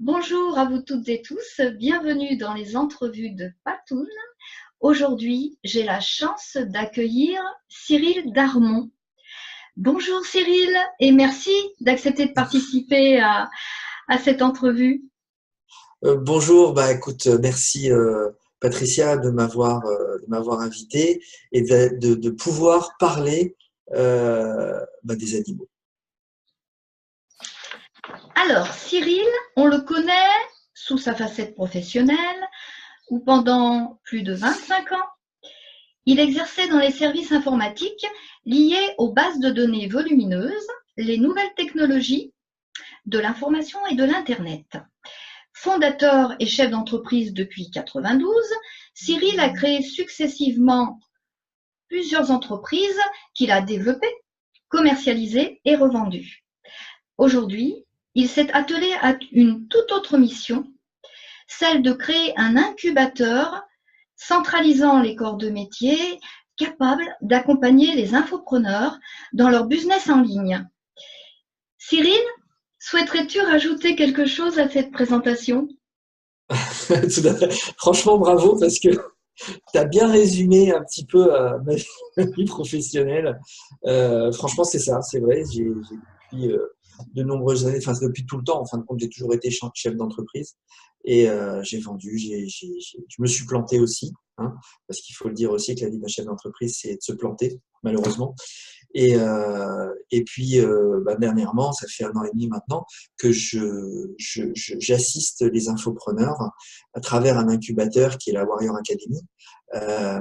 Bonjour à vous toutes et tous, bienvenue dans les entrevues de Patoun. Aujourd'hui, j'ai la chance d'accueillir Cyril Darmon. Bonjour Cyril et merci d'accepter de participer à cette entrevue. Bonjour, bah écoute, merci Patricia de m'avoir invité et de pouvoir parler des animaux. Alors Cyril, on le connaît sous sa facette professionnelle où pendant plus de 25 ans, il exerçait dans les services informatiques liés aux bases de données volumineuses, les nouvelles technologies de l'information et de l'Internet. Fondateur et chef d'entreprise depuis 1992, Cyril a créé successivement plusieurs entreprises qu'il a développées, commercialisées et revendues. Aujourd'hui, il s'est attelé à une toute autre mission, celle de créer un incubateur centralisant les corps de métier capable d'accompagner les infopreneurs dans leur business en ligne. Cyril, souhaiterais-tu rajouter quelque chose à cette présentation? Franchement, bravo parce que tu as bien résumé un petit peu ma vie professionnelle. Franchement, c'est ça, c'est vrai. J'ai depuis de nombreuses années, enfin depuis tout le temps, en fin de compte, j'ai toujours été chef d'entreprise et j'ai vendu, je me suis planté aussi, hein, parce qu'il faut le dire aussi que la vie d'un chef d'entreprise, c'est de se planter, malheureusement. Et puis, dernièrement, ça fait 1 an et demi maintenant, que j'assiste les infopreneurs à travers un incubateur qui est la Warrior Academy, euh,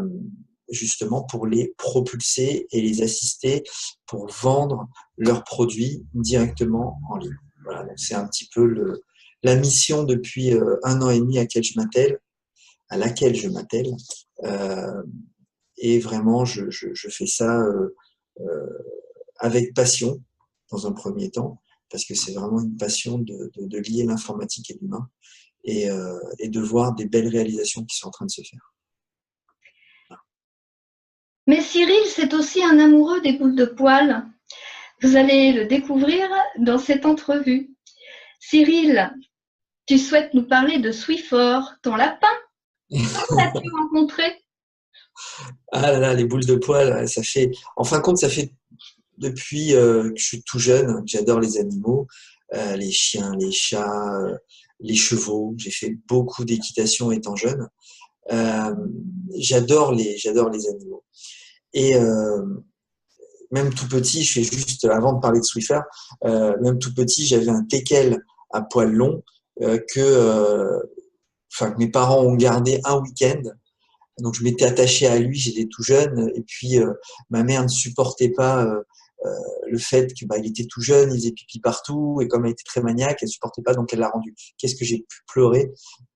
justement pour les propulser et les assister pour vendre leurs produits directement en ligne. Voilà, donc c'est un petit peu la mission depuis 1 an et demi à laquelle je m'attelle. Euh, et vraiment, je fais ça euh, avec passion dans un premier temps, parce que c'est vraiment une passion de lier l'informatique et l'humain et de voir des belles réalisations qui sont en train de se faire. Mais Cyril, c'est aussi un amoureux des boules de poil. Vous allez le découvrir dans cette entrevue. Cyril, tu souhaites nous parler de Swiffer, ton lapin. Quand l'as-tu rencontré? Ah là là, les boules de poil, ça fait, en fin de compte, ça fait depuis que je suis tout jeune, que j'adore les animaux, les chiens, les chats, les chevaux. J'ai fait beaucoup d'équitation étant jeune. Euh, j'adore les animaux. Et même tout petit, je fais juste, avant de parler de Swiffer, même tout petit, j'avais un teckel à poils longs que mes parents ont gardé un week-end. Donc je m'étais attaché à lui, j'étais tout jeune, et puis ma mère ne supportait pas euh, le fait qu'il était tout jeune, il faisait pipi partout, et comme elle était très maniaque, elle supportait pas, donc elle l'a rendu. Qu'est-ce que j'ai pu pleurer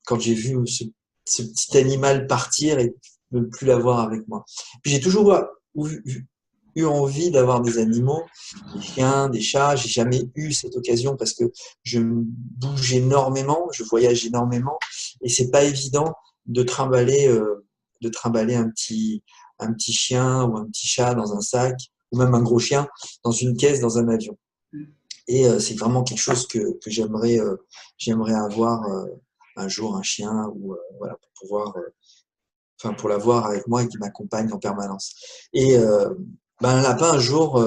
quand j'ai vu ce petit animal partir et ne plus l'avoir avec moi. Puis j'ai toujours eu envie d'avoir des animaux, des chiens, des chats. J'ai jamais eu cette occasion parce que je bouge énormément, je voyage énormément, et c'est pas évident de trimballer un petit chien ou un petit chat dans un sac, ou même un gros chien dans une caisse, dans un avion. Et c'est vraiment quelque chose que j'aimerais avoir un jour, un chien, ou voilà, pour pouvoir, pour l'avoir avec moi et qui m'accompagne en permanence. Et un lapin, un jour,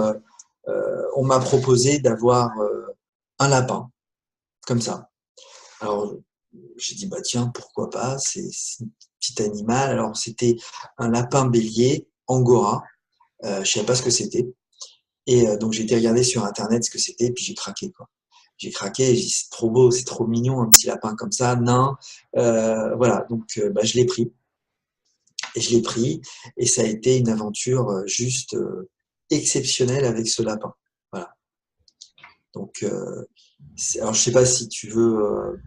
on m'a proposé d'avoir un lapin, comme ça. Alors, j'ai dit, bah tiens, pourquoi pas, c'est un petit animal. Alors, c'était un lapin bélier, angora. Je savais pas ce que c'était. Et donc, j'ai été regarder sur Internet ce que c'était, puis j'ai craqué, quoi. J'ai craqué, j'ai dit, c'est trop beau, c'est trop mignon, un petit lapin comme ça, nain. Voilà, donc je l'ai pris. Et je l'ai pris, et ça a été une aventure juste exceptionnelle avec ce lapin. Voilà. Donc, alors je sais pas si tu veux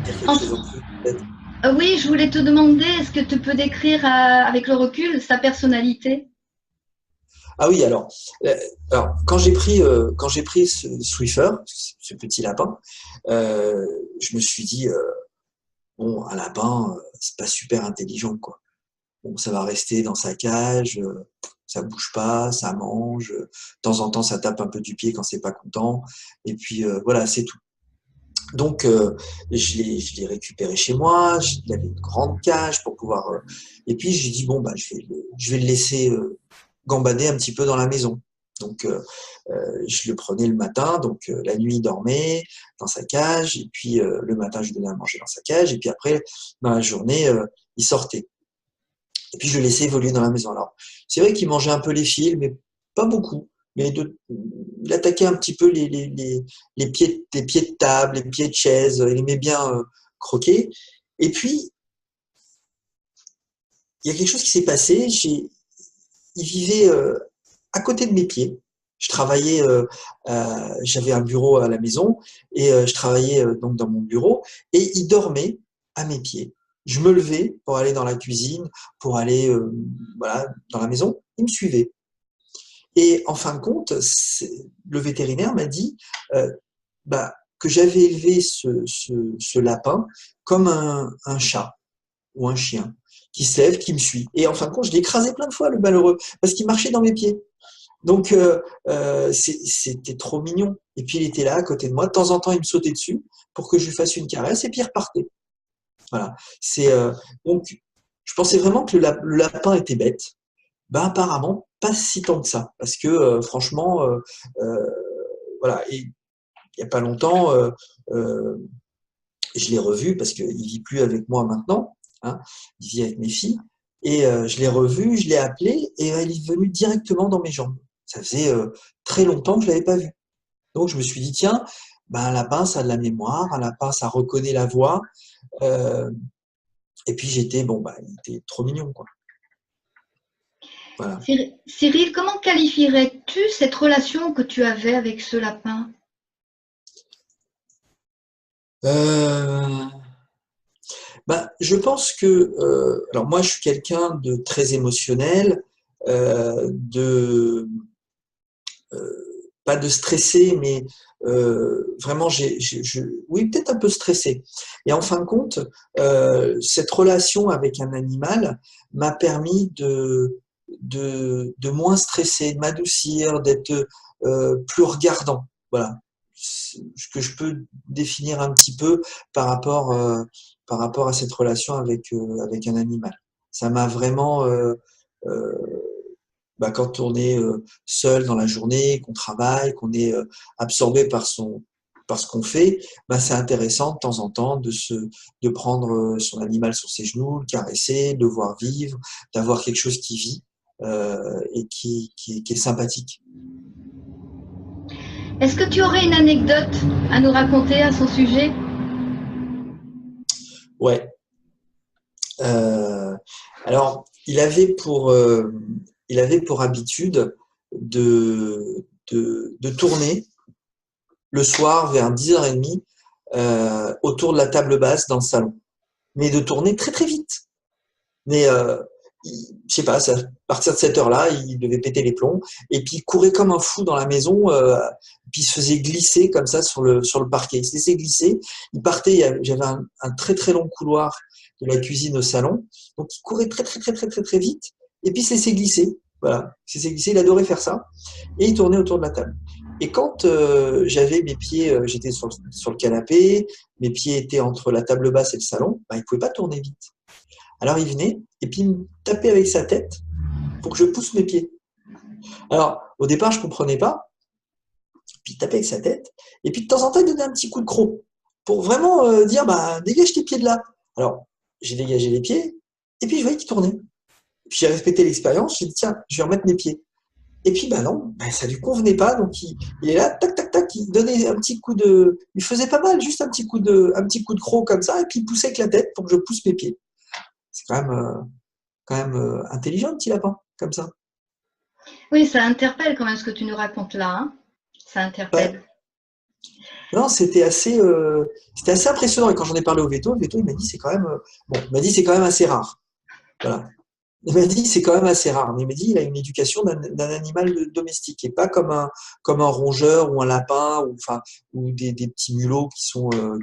dire quelque chose en plus, peut-être. Oui, je voulais te demander, est-ce que tu peux décrire avec le recul sa personnalité? Ah oui, alors quand j'ai pris ce Swiffer, ce petit lapin, je me suis dit bon, un lapin, c'est pas super intelligent, quoi. Bon, ça va rester dans sa cage, ça bouge pas, ça mange, de temps en temps ça tape un peu du pied quand c'est pas content, et puis voilà, c'est tout. Donc, je l'ai récupéré chez moi. Il avait une grande cage pour pouvoir. Et puis, j'ai dit bon, bah, je vais le laisser gambader un petit peu dans la maison. Donc, je le prenais le matin. Donc, la nuit, il dormait dans sa cage. Et puis, le matin, je lui donnais à manger dans sa cage. Et puis après, dans la journée, il sortait. Et puis, je le laissais évoluer dans la maison. Alors, c'est vrai qu'il mangeait un peu les fils, mais pas beaucoup. Mais il attaquait un petit peu les pieds de table, les pieds de chaise. Il aimait bien croquer. Et puis, il y a quelque chose qui s'est passé. Il vivait à côté de mes pieds. Je travaillais, j'avais un bureau à la maison et je travaillais donc dans mon bureau et il dormait à mes pieds. Je me levais pour aller dans la cuisine, pour aller voilà, dans la maison. Il me suivait. Et en fin de compte, le vétérinaire m'a dit bah, que j'avais élevé ce lapin comme un chat ou un chien qui se lève, qui me suit. Et en fin de compte, je l'ai écrasé plein de fois, le malheureux, parce qu'il marchait dans mes pieds. Donc, c'était trop mignon. Et puis, il était là, à côté de moi. De temps en temps, il me sautait dessus pour que je lui fasse une caresse, et puis il repartait. Voilà. Donc, je pensais vraiment que le lapin était bête. Ben, apparemment, pas si tant que ça. Parce que, franchement, euh, voilà. Et il n'y a pas longtemps, je l'ai revu parce qu'il vit plus avec moi maintenant. Hein, il vit avec mes filles. Et je l'ai revu, je l'ai appelé et il est venu directement dans mes jambes. Ça faisait très longtemps que je l'avais pas vu. Donc je me suis dit tiens, ben, un lapin ça a de la mémoire, un lapin ça reconnaît la voix. Euh, et puis j'étais bon bah il était trop mignon quoi. Voilà. Cyril, comment qualifierais-tu cette relation que tu avais avec ce lapin? Euh, je pense que alors moi je suis quelqu'un de très émotionnel, de pas de stressé, mais vraiment, oui, peut-être un peu stressé. Et en fin de compte, cette relation avec un animal m'a permis de moins stresser, de m'adoucir, d'être plus regardant. Voilà, ce que je peux définir un petit peu par rapport, par rapport à cette relation avec un animal. Ça m'a vraiment euh, quand on est seul dans la journée, qu'on travaille, qu'on est absorbé par ce qu'on fait, c'est intéressant de temps en temps de prendre son animal sur ses genoux, le caresser, de le voir vivre, d'avoir quelque chose qui vit et qui est sympathique. Est-ce que tu aurais une anecdote à nous raconter à son sujet? Ouais. Euh, alors, il avait pour habitude de tourner le soir vers 10h30 autour de la table basse dans le salon. Mais de tourner très très vite. Mais je sais pas, à partir de cette heure-là, il devait péter les plombs. Et puis il courait comme un fou dans la maison, puis il se faisait glisser comme ça sur le parquet. Il se laissait glisser, il partait, j'avais un très très long couloir de la cuisine au salon. Donc il courait très très très très très très vite, et puis il se laissait glisser. Voilà, il se laissait glisser, il adorait faire ça. Et il tournait autour de la table. Et quand j'avais mes pieds, j'étais sur le canapé, mes pieds étaient entre la table basse et le salon, il ne pouvait pas tourner vite. Alors il venait et puis il me tapait avec sa tête pour que je pousse mes pieds. Alors au départ je comprenais pas, puis il tapait avec sa tête et puis de temps en temps il donnait un petit coup de croc pour vraiment dire dégage tes pieds de là. Alors j'ai dégagé les pieds et puis je voyais qu'il tournait. Puis j'ai respecté l'expérience, j'ai dit tiens je vais remettre mes pieds. Et puis non, ça lui convenait pas, donc il est là, tac tac tac, il donnait un petit coup il faisait pas mal, juste un petit coup de croc comme ça, et puis il poussait avec la tête pour que je pousse mes pieds. C'est quand même intelligent, le petit lapin, comme ça. Oui, ça interpelle quand même ce que tu nous racontes là. Hein. Ça Ouais. interpelle. Non, c'était assez impressionnant. Et quand j'en ai parlé au veto, le veto, il m'a dit c'est quand même, il m'a dit c'est quand même assez rare. Voilà. Il m'a dit c'est quand même assez rare. Mais il m'a dit il a une éducation d'un animal domestique et pas comme un rongeur ou un lapin ou des petits mulots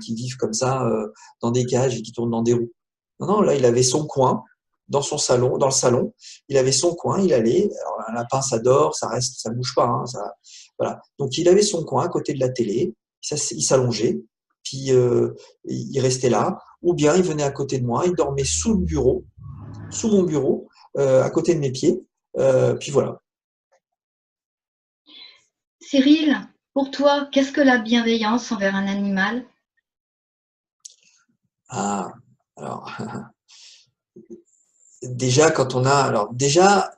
qui vivent comme ça dans des cages et qui tournent dans des roues. Non, non, là il avait son coin dans son salon, dans le salon. Il avait son coin, il allait. Alors, un lapin ça dort, ça reste, ça bouge pas. Hein, voilà. Donc il avait son coin à côté de la télé. Il s'allongeait, puis il restait là, ou bien il venait à côté de moi, il dormait sous le bureau, sous mon bureau, à côté de mes pieds, puis voilà. Cyril, pour toi, qu'est-ce que la bienveillance envers un animal? Ah, alors, déjà, déjà,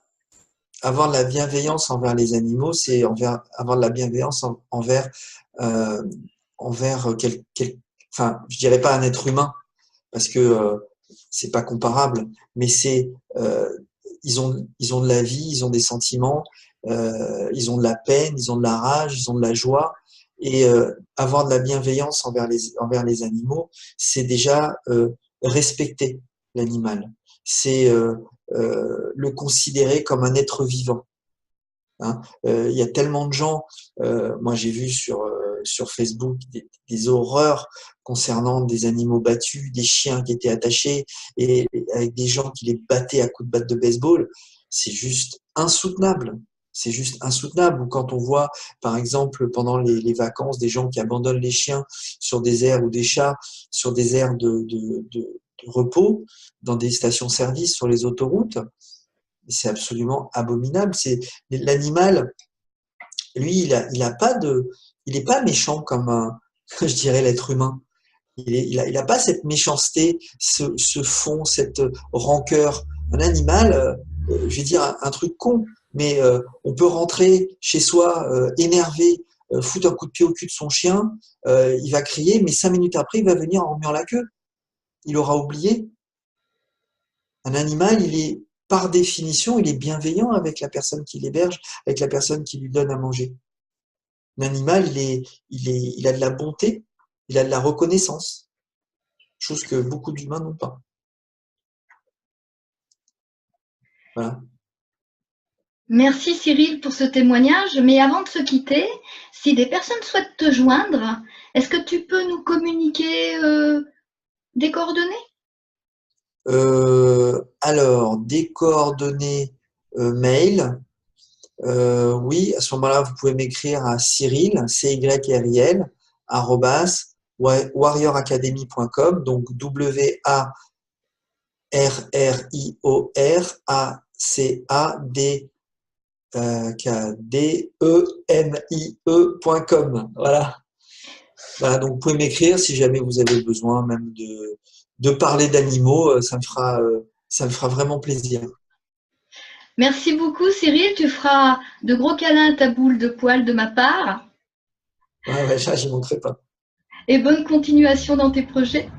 avoir de la bienveillance envers les animaux, c'est avoir de la bienveillance euh, envers enfin, je dirais pas un être humain, parce que c'est pas comparable, mais ils ont de la vie, ils ont des sentiments, ils ont de la peine, ils ont de la rage, ils ont de la joie, et avoir de la bienveillance envers les animaux, c'est déjà respecter l'animal, c'est le considérer comme un être vivant. Hein. Il y a tellement de gens, moi j'ai vu sur Facebook des horreurs concernant des animaux battus, des chiens qui étaient attachés et avec des gens qui les battaient à coups de batte de baseball. C'est juste insoutenable. C'est juste insoutenable. Ou quand on voit, par exemple, pendant les vacances, des gens qui abandonnent les chiens sur des aires ou des chats sur des aires de repos, dans des stations-service, sur les autoroutes. C'est absolument abominable. C'est l'animal, lui, il est pas méchant comme je dirais l'être humain. Il a pas cette méchanceté, ce fond, cette rancœur. Un animal, je vais dire un truc con, mais on peut rentrer chez soi énervé, foutre un coup de pied au cul de son chien, il va crier, mais 5 minutes après, il va venir en remuant la queue. Il aura oublié. Un animal, par définition, il est bienveillant avec la personne qui l'héberge, avec la personne qui lui donne à manger. L'animal, il a de la bonté, il a de la reconnaissance, chose que beaucoup d'humains n'ont pas. Voilà. Merci Cyril pour ce témoignage, mais avant de se quitter, si des personnes souhaitent te joindre, est-ce que tu peux nous communiquer des coordonnées? Alors, des coordonnées mail. Oui, à ce moment-là, vous pouvez m'écrire à Cyril, CYRIL, @warrioracademy.com, donc WARRIORACADEMIE.com. Voilà. Voilà, donc vous pouvez m'écrire si jamais vous avez besoin même de parler d'animaux, ça me fera vraiment plaisir. Merci beaucoup Cyril, tu feras de gros câlins à ta boule de poil de ma part Ouais, ouais, ça, j'y manquerai pas. et bonne continuation dans tes projets.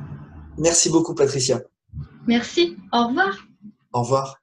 Merci beaucoup, Patricia. Merci, au revoir. Au revoir.